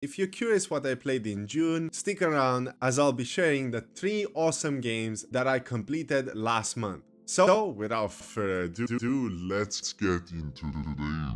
If you're curious what I played in June, stick around as I'll be sharing the 3 awesome games that I completed last month. So, without further ado, let's get into today.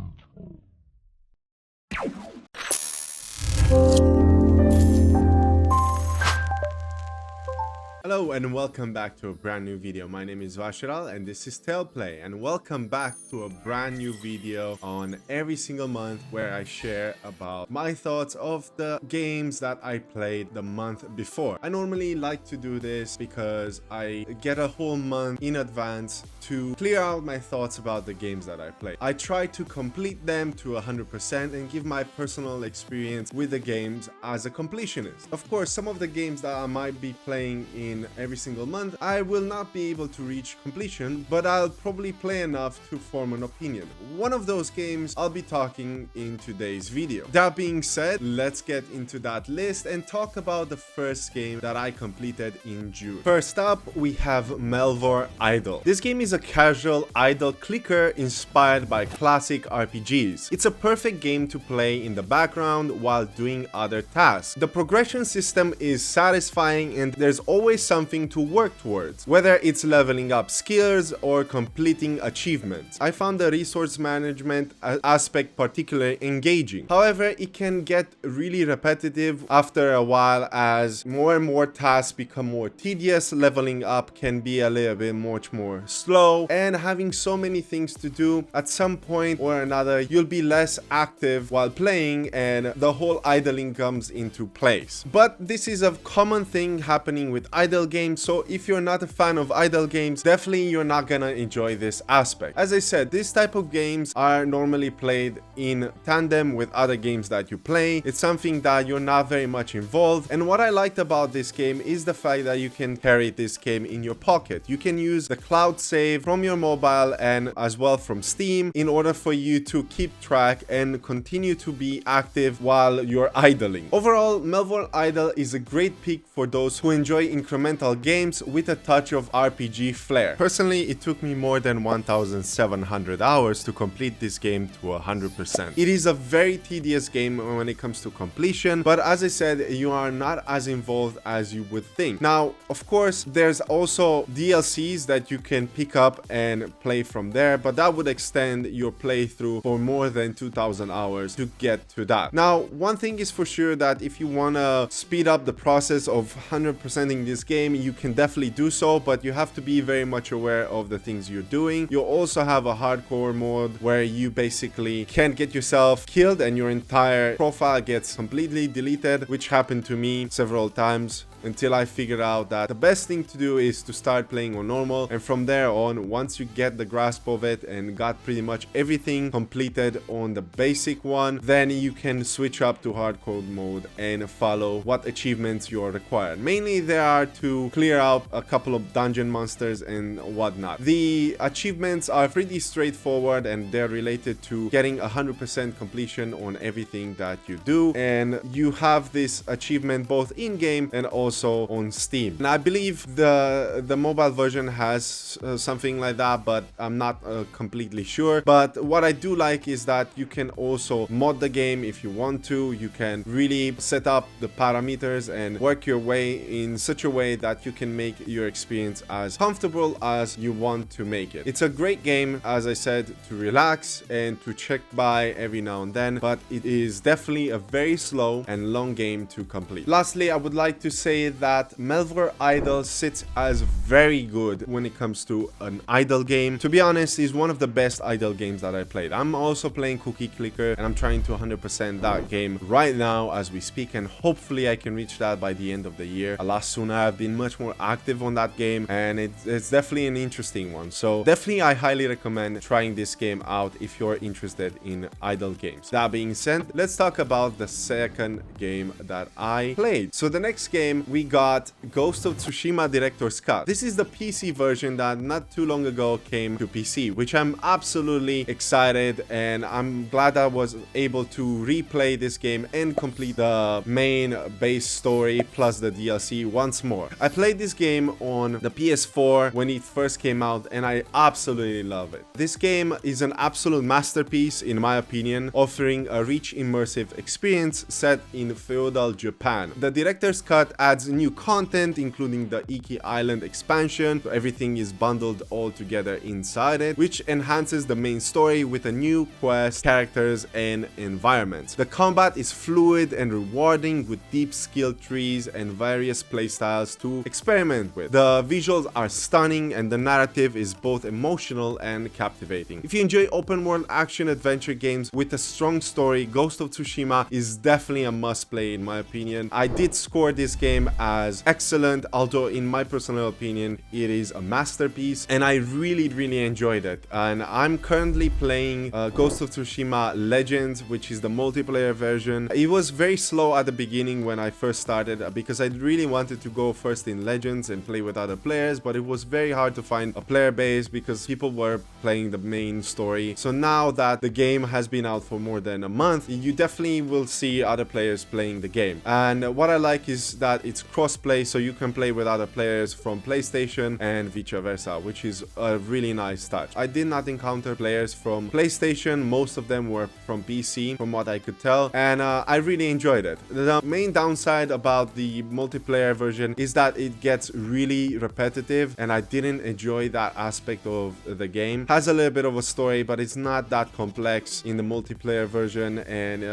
Hello and welcome back to a brand new video. My name is Vashiral and this is Tailplay, and welcome back to a brand new video on every single month where I share about my thoughts of the games that I played the month before. I normally like to do this because I get a whole month in advance to clear out my thoughts about the games that I play. I try to complete them to 100% and give my personal experience with the games as a completionist. Of course, some of the games that I might be playing in every single month, I will not be able to reach completion, but I'll probably play enough to form an opinion. One of those games I'll be talking in today's video. That being said, let's get into that list and talk about the first game that I completed in June. First up, we have Melvor Idle. This game is a casual idle clicker inspired by classic RPGs. It's a perfect game to play in the background while doing other tasks. The progression system is satisfying and there's always something to work towards, whether it's leveling up skills or completing achievements. I found the resource management aspect particularly engaging. However, it can get really repetitive after a while as more and more tasks become more tedious. Leveling up can be a little bit much more slow, and having so many things to do, at some point or another you'll be less active while playing and the whole idling comes into place. But this is a common thing happening with idle games, so if you're not a fan of idle games, definitely you're not gonna enjoy this aspect. As I said, this type of games are normally played in tandem with other games that you play. It's something that you're not very much involved, and what I liked about this game is the fact that you can carry this game in your pocket. You can use the cloud save from your mobile and as well from Steam in order for you to keep track and continue to be active while you're idling. Overall, Melvor Idle is a great pick for those who enjoy incremental games with a touch of RPG flair. Personally, it took me more than 1,700 hours to complete this game to 100%. It is a very tedious game when it comes to completion, but as I said, you are not as involved as you would think. Now, of course, there's also DLCs that you can pick up and play from there, but that would extend your playthrough for more than 2,000 hours to get to that. Now, one thing is for sure, that if you want to speed up the process of 100%ing this game, you can definitely do so, but you have to be very much aware of the things you're doing. You also have a hardcore mode where you basically can get yourself killed and your entire profile gets completely deleted, which happened to me several times, until I figured out that the best thing to do is to start playing on normal, and from there on, once you get the grasp of it and got pretty much everything completed on the basic one, then you can switch up to hardcore mode and follow what achievements you are required. Mainly they are to clear out a couple of dungeon monsters and whatnot. The achievements are pretty straightforward and they're related to getting 100% completion on everything that you do, and you have this achievement both in-game and also on Steam. And I believe the mobile version has something like that, but I'm not completely sure. But what I do like is that you can also mod the game if you want to. You can really set up the parameters and work your way in such a way that you can make your experience as comfortable as you want to make it. It's a great game, as I said, to relax and to check by every now and then, but it is definitely a very slow and long game to complete. Lastly, I would like to say that Melvor Idle sits as very good when it comes to an idle game. To be honest, is one of the best idle games that I played. I'm also playing Cookie Clicker and I'm trying to 100% that game right now as we speak, and hopefully I can reach that by the end of the year. A lot sooner. I've been much more active on that game and it's definitely an interesting one. So definitely I highly recommend trying this game out if you're interested in idle games. That being said, let's talk about the second game that I played. So the next game we got Ghost of Tsushima Director's Cut. This is the PC version that not too long ago came to PC, which I'm absolutely excited, and I'm glad I was able to replay this game and complete the main base story plus the DLC once more. before. I played this game on the PS4 when it first came out, and I absolutely love it. This game is an absolute masterpiece in my opinion, offering a rich immersive experience set in feudal Japan. The director's cut adds new content, including the Iki Island expansion, so everything is bundled all together inside it, which enhances the main story with a new quest, characters, and environments. The combat is fluid and rewarding with deep skill trees and various playstyles to experiment with. The visuals are stunning and the narrative is both emotional and captivating. If you enjoy open world action adventure games with a strong story, Ghost of Tsushima is definitely a must play in my opinion. I did score this game as excellent, although in my personal opinion it is a masterpiece, and I really enjoyed it. And I'm currently playing Ghost of Tsushima Legends, which is the multiplayer version. It was very slow at the beginning when I first started because I really wanted to go first in Legends and play with other players, but it was very hard to find a player base because people were playing the main story. So now that the game has been out for more than a month, you definitely will see other players playing the game. And what I like is that it's cross-play, so you can play with other players from PlayStation and vice versa, which is a really nice touch. I did not encounter players from PlayStation, most of them were from PC from what I could tell, and I really enjoyed it. The main downside about the multiplayer version is that it gets really repetitive, and I didn't enjoy that aspect of the game. It has a little bit of a story, but it's not that complex in the multiplayer version, and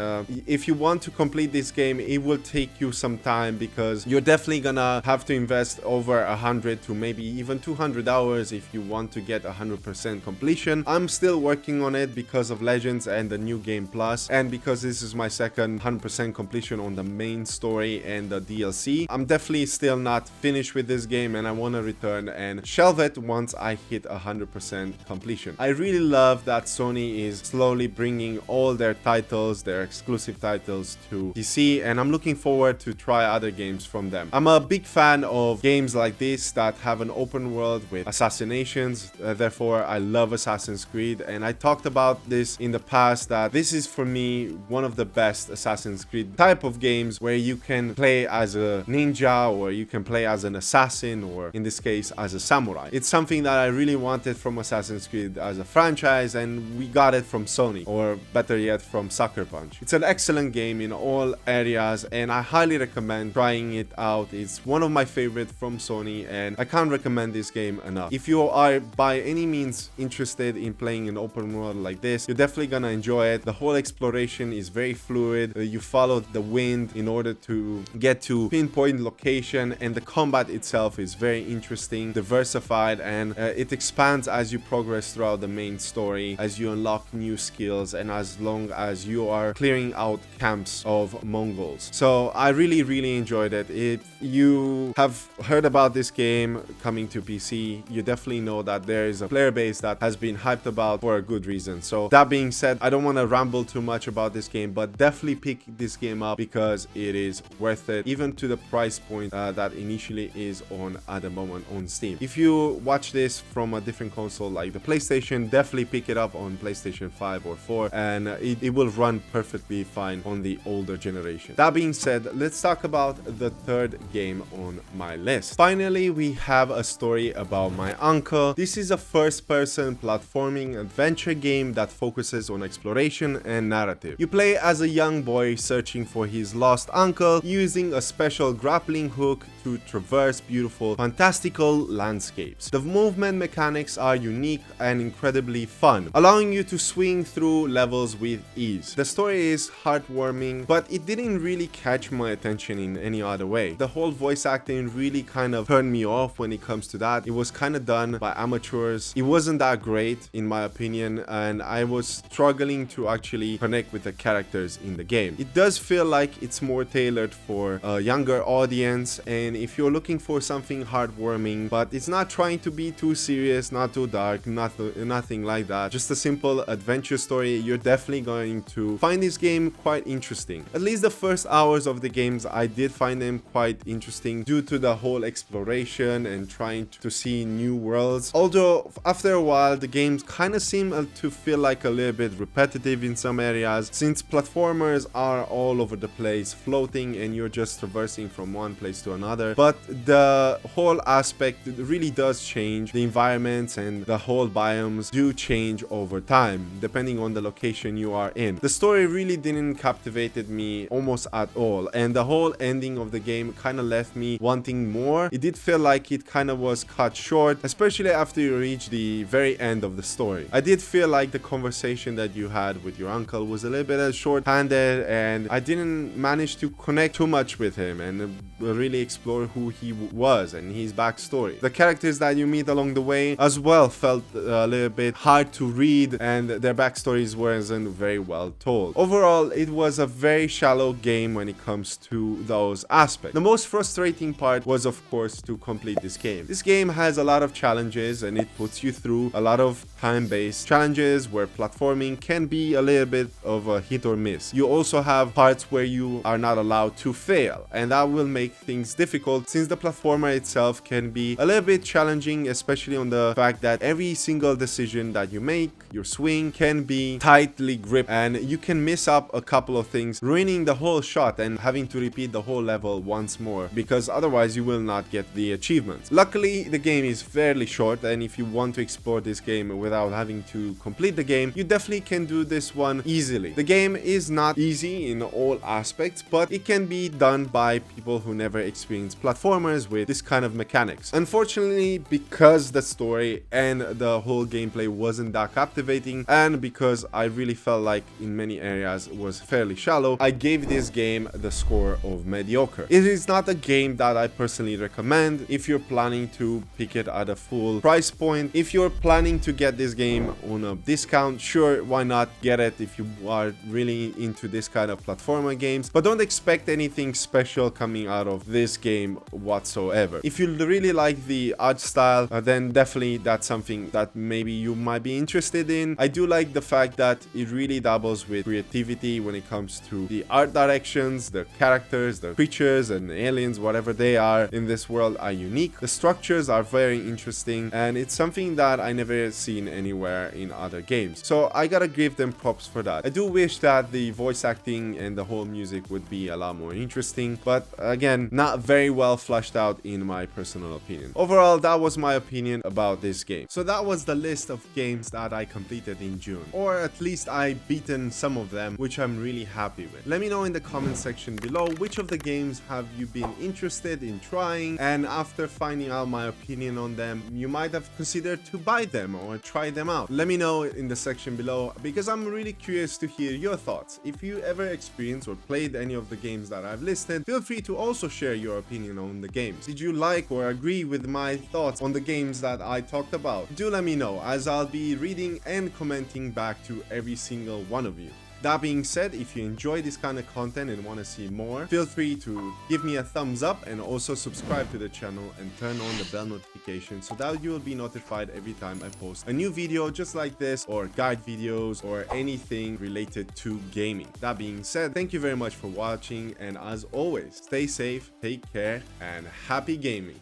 if you want to complete this game, it will take you some time because you're definitely gonna have to invest over 100 to maybe even 200 hours if you want to get 100% completion. I'm still working on it because of Legends and the new game plus, and because this is my second 100% completion on the main story and the DLC. I'm definitely still not finished with this game, and I want to return and shelve it once I hit 100% completion. I really love that Sony is slowly bringing all their titles, their exclusive titles, to PC, and I'm looking forward to try other games from them. I'm a big fan of games like this that have an open world with assassinations, therefore I love Assassin's Creed, and I talked about this in the past that this is for me one of the best Assassin's Creed type of games where you can play as a ninja, or you can play as an assassin, or in this case as a samurai. It's something that I really wanted from Assassin's Creed as a franchise, and we got it from Sony, or better yet from Sucker Punch. It's an excellent game in all areas, and I highly recommend trying it out. It's one of my favorite from Sony, and I can't recommend this game enough. If you are by any means interested in playing an open world like this, you're definitely gonna enjoy it. The whole exploration is very fluid. You follow the wind in order to get to pinpoint location, and the combat itself is very interesting, diversified, and it expands as you progress throughout the main story, as you unlock new skills, and as long as you are clearing out camps of Mongols. So I really enjoyed it. If you have heard about this game coming to PC, you definitely know that there is a player base that has been hyped about for a good reason. So that being said, I don't want to ramble too much about this game, but definitely pick this game up because it is worth it, even to the price point that initially is on at the moment on Steam. If you watch this from a different console like the PlayStation, definitely pick it up on PlayStation 5 or 4, and it will run perfectly fine on the older generation. That being said, let's talk about the third game on my list. Finally, we have a story about my uncle. This is a first-person platforming adventure game that focuses on exploration and narrative. You play as a young boy searching for his lost uncle, using a special grappling hook to traverse beautiful, fantastical landscapes. The movement mechanics are unique and incredibly fun, allowing you to swing through levels with ease. The story is heartwarming, but it didn't really catch my attention in any other way. The whole voice acting really kind of turned me off when it comes to that. It was kind of done by amateurs. It wasn't that great in my opinion, and I was struggling to actually connect with the characters in the game. It does feel like it's more tailored for a younger audience, and if you're looking for something heartwarming, but it's not trying to be too serious, not too dark, nothing like that, just a simple adventure story, you're definitely going to find this game quite interesting. At least the first hours of the games, I did find them quite interesting due to the whole exploration and trying to see new worlds. Although after a while, the games kind of seem to feel like a little bit repetitive in some areas, since platformers are all over the place, floating, and you're just traversing from one place to another. another, but the whole aspect really does change. The environments and the whole biomes do change over time depending on the location you are in. The story really didn't captivated me almost at all, and the whole ending of the game kind of left me wanting more. It did feel like it kind of was cut short, especially after you reach the very end of the story. I did feel like the conversation that you had with your uncle was a little bit short-handed, and I didn't manage to connect too much with him and really explore who he was and his backstory. The characters that you meet along the way as well felt a little bit hard to read, and their backstories wasn't very well told. Overall, it was a very shallow game when it comes to those aspects. The most frustrating part was, of course, to complete this game. This game has a lot of challenges, and it puts you through a lot of time-based challenges where platforming can be a little bit of a hit or miss. You also have parts where you are not allowed to fail, and that will make things difficult since the platformer itself can be a little bit challenging, especially on the fact that every single decision that you make, your swing, can be tightly gripped, and you can miss up a couple of things, ruining the whole shot and having to repeat the whole level once more, because otherwise you will not get the achievements. Luckily, the game is fairly short, and if you want to explore this game without having to complete the game, you definitely can do this one easily. The game is not easy in all aspects, but it can be done by people who never experienced platformers with this kind of mechanics. Unfortunately, because the story and the whole gameplay wasn't that captivating, and because I really felt like in many areas it was fairly shallow, I gave this game the score of mediocre. It is not a game that I personally recommend if you're planning to pick it at a full price point. If you're planning to get this game on a discount, sure, why not get it if you are really into this kind of platformer games, but don't expect anything special coming out of this game whatsoever. If you really like the art style, then definitely that's something that maybe you might be interested in. I do like the fact that it really dabbles with creativity when it comes to the art directions. The characters, the creatures and aliens, whatever they are in this world, are unique. The structures are very interesting, and it's something that I never seen anywhere in other games, so I gotta give them props for that. I do wish that the voice acting and the whole music would be a lot more interesting, but again, not very well fleshed out in my personal opinion. Overall, that was my opinion about this game. So that was the list of games that I completed in June, or at least I beaten some of them, which I'm really happy with. Let me know in the comment section below which of the games have you been interested in trying, and after finding out my opinion on them, you might have considered to buy them or try them out. Let me know in the section below, because I'm really curious to hear your thoughts. If you ever experienced or played any of the games that I've listed, feel free to also share your opinion on the games. Did you like or agree with my thoughts on the games that I talked about? Do let me know, as I'll be reading and commenting back to every single one of you. That being said, if you enjoy this kind of content and want to see more, feel free to give me a thumbs up and also subscribe to the channel and turn on the bell notification so that you will be notified every time I post a new video just like this, or guide videos, or anything related to gaming. That being said, thank you very much for watching, and as always, stay safe, take care, and happy gaming.